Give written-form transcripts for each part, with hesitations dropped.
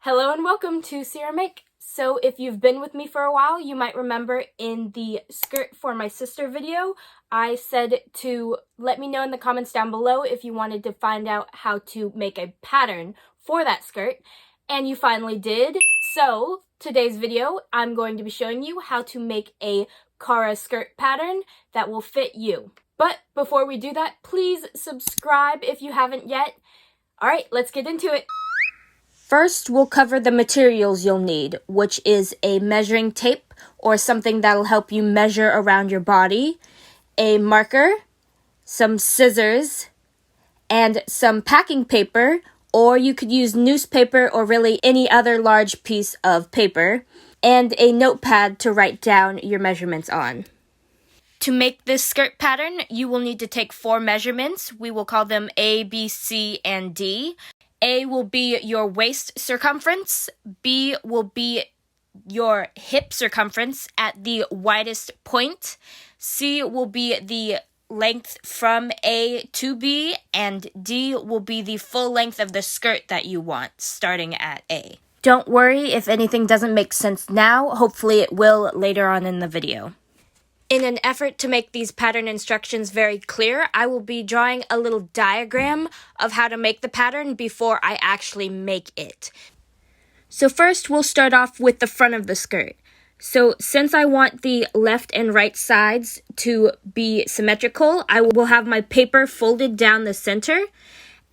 Hello and welcome to Ceramic. So if you've been with me for a while, you might remember in the skirt for my sister video, I said to let me know in the comments down below if you wanted to find out how to make a pattern for that skirt, and you finally did. So today's video, I'm going to be showing you how to make a Cara skirt pattern that will fit you. But before we do that, please subscribe if you haven't yet. All right, let's get into it. First, we'll cover the materials you'll need, which is a measuring tape or something that'll help you measure around your body, a marker, some scissors, and some packing paper, or you could use newspaper or really any other large piece of paper, and a notepad to write down your measurements on. To make this skirt pattern, you will need to take 4 measurements. We will call them A, B, C, and D. A will be your waist circumference, B will be your hip circumference at the widest point, C will be the length from A to B, and D will be the full length of the skirt that you want, starting at A. Don't worry if anything doesn't make sense now, hopefully it will later on in the video. In an effort to make these pattern instructions very clear, I will be drawing a little diagram of how to make the pattern before I actually make it. So first, we'll start off with the front of the skirt. So since I want the left and right sides to be symmetrical, I will have my paper folded down the center,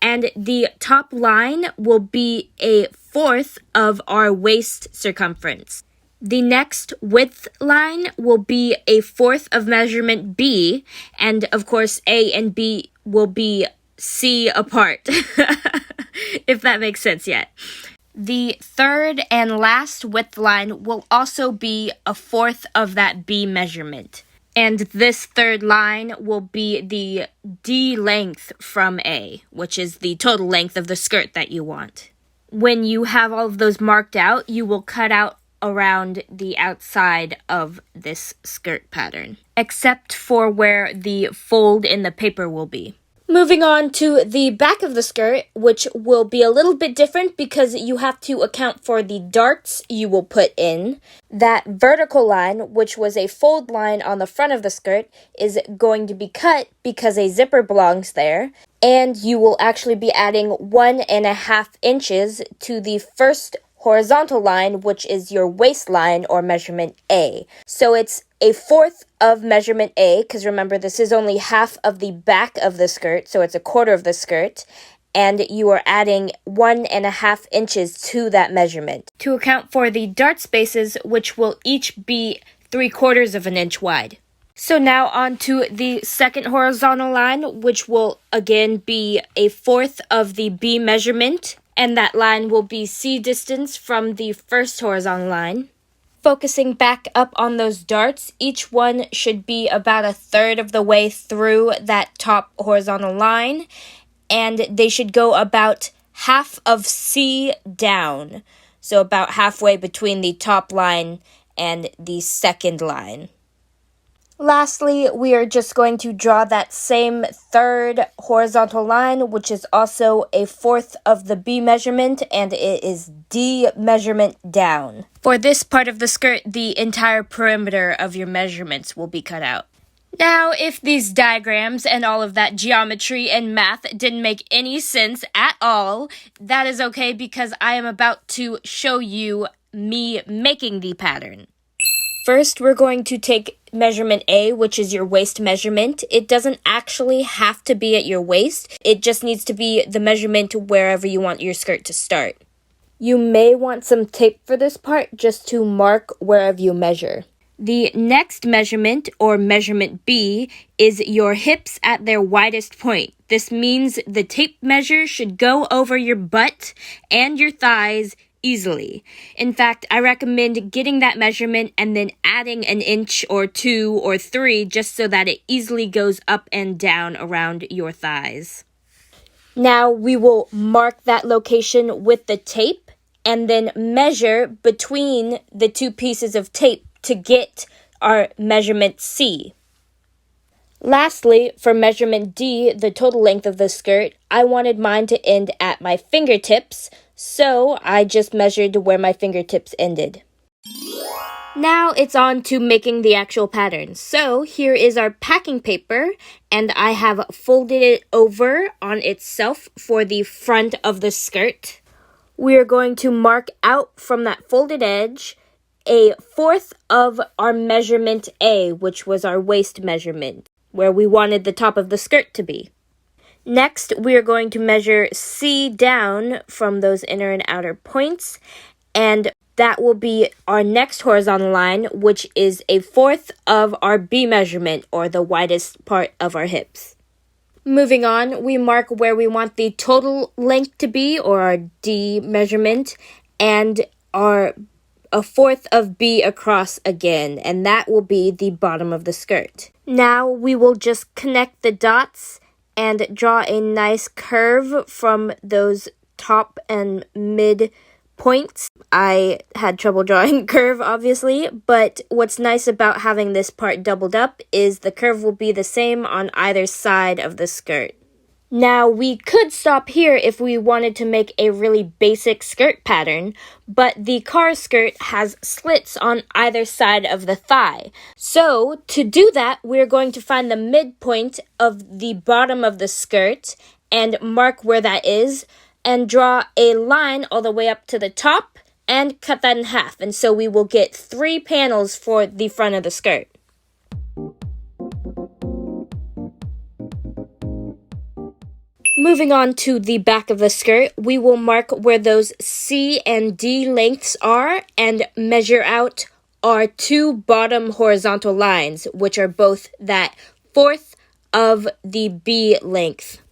and the top line will be 1/4 of our waist circumference. The next width line will be 1/4 of measurement B, and of course A and B will be C apart, if that makes sense yet. The third and last width line will also be 1/4 of that B measurement. And this third line will be the D length from A, which is the total length of the skirt that you want. When you have all of those marked out, you will cut out around the outside of this skirt pattern, except for where the fold in the paper will be. Moving on to the back of the skirt, which will be a little bit different because you have to account for the darts you will put in. That vertical line, which was a fold line on the front of the skirt, is going to be cut because a zipper belongs there, and you will actually be adding 1.5 inches to the first horizontal line, which is your waistline or measurement A. So it's 1/4 of measurement A, because remember this is only half of the back of the skirt, so it's 1/4 of the skirt, and you are adding 1.5 inches to that measurement to account for the dart spaces, which will each be 3/4 of an inch wide. So now on to the second horizontal line, which will again be 1/4 of the B measurement, and that line will be C distance from the first horizontal line. Focusing back up on those darts, each one should be about 1/3 of the way through that top horizontal line, and they should go about half of C down, so about halfway between the top line and the second line. Lastly, we are just going to draw that same third horizontal line, which is also 1/4 of the B measurement, and it is D measurement down. For this part of the skirt, the entire perimeter of your measurements will be cut out. Now, if these diagrams and all of that geometry and math didn't make any sense at all, that is okay because I am about to show you me making the pattern. First, we're going to take measurement A, which is your waist measurement. It doesn't actually have to be at your waist. It just needs to be the measurement wherever you want your skirt to start. You may want some tape for this part just to mark wherever you measure. The next measurement, or measurement B, is your hips at their widest point. This means the tape measure should go over your butt and your thighs easily. In fact, I recommend getting that measurement and then adding 1 inch or 2 or 3 just so that it easily goes up and down around your thighs. Now we will mark that location with the tape and then measure between the 2 pieces of tape to get our measurement C. Lastly, for measurement D, the total length of the skirt, I wanted mine to end at my fingertips, So I just measured where my fingertips ended. Now it's on to making the actual pattern. So here is our packing paper, and I have folded it over on itself for the front of the skirt. We are going to mark out from that folded edge 1/4 of our measurement A, which was our waist measurement, where we wanted the top of the skirt to be. Next, we are going to measure C down from those inner and outer points, and that will be our next horizontal line, which is 1/4 of our B measurement, or the widest part of our hips. Moving on, we mark where we want the total length to be, or our D measurement, and our 1/4 of B across again, and that will be the bottom of the skirt. Now we will just connect the dots and draw a nice curve from those top and mid points. I had trouble drawing curve, obviously, but what's nice about having this part doubled up is the curve will be the same on either side of the skirt. Now, we could stop here if we wanted to make a really basic skirt pattern, but the Cara skirt has slits on either side of the thigh. So, to do that, we're going to find the midpoint of the bottom of the skirt and mark where that is, and draw a line all the way up to the top and cut that in half. And so we will get 3 panels for the front of the skirt. Moving on to the back of the skirt, we will mark where those C and D lengths are and measure out our 2 bottom horizontal lines, which are both that 1/4 of the B length.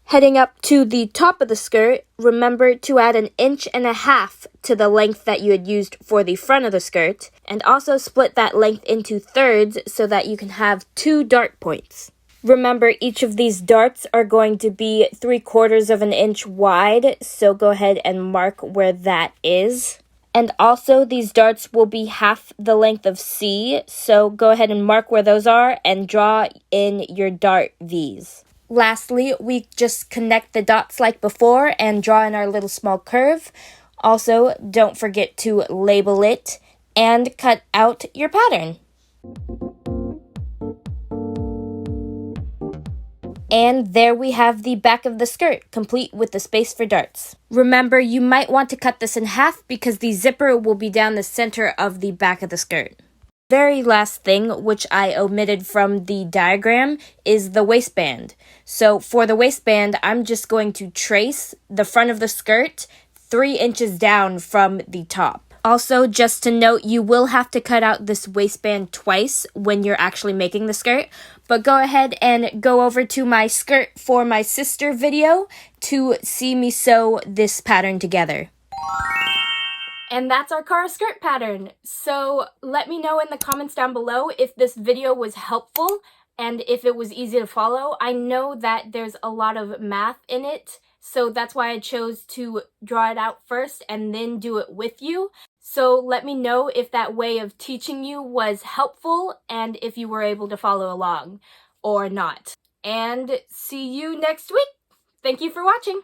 Heading up to the top of the skirt, remember to add 1.5 inches to the length that you had used for the front of the skirt, and also split that length into thirds so that you can have 2 dart points. Remember, each of these darts are going to be 3/4 of an inch wide, so go ahead and mark where that is. And also, these darts will be half the length of C, so go ahead and mark where those are and draw in your dart V's. Lastly, we just connect the dots like before and draw in our little small curve. Also, don't forget to label it and cut out your pattern. And there we have the back of the skirt, complete with the space for darts. Remember, you might want to cut this in half because the zipper will be down the center of the back of the skirt. Very last thing, which I omitted from the diagram, is the waistband. So for the waistband, I'm just going to trace the front of the skirt 3 inches down from the top. Also, just to note, you will have to cut out this waistband twice when you're actually making the skirt. But go ahead and go over to my skirt for my sister video to see me sew this pattern together. And that's our Cara skirt pattern. So let me know in the comments down below if this video was helpful and if it was easy to follow. I know that there's a lot of math in it, so that's why I chose to draw it out first and then do it with you. So let me know if that way of teaching you was helpful and if you were able to follow along or not. And see you next week. Thank you for watching.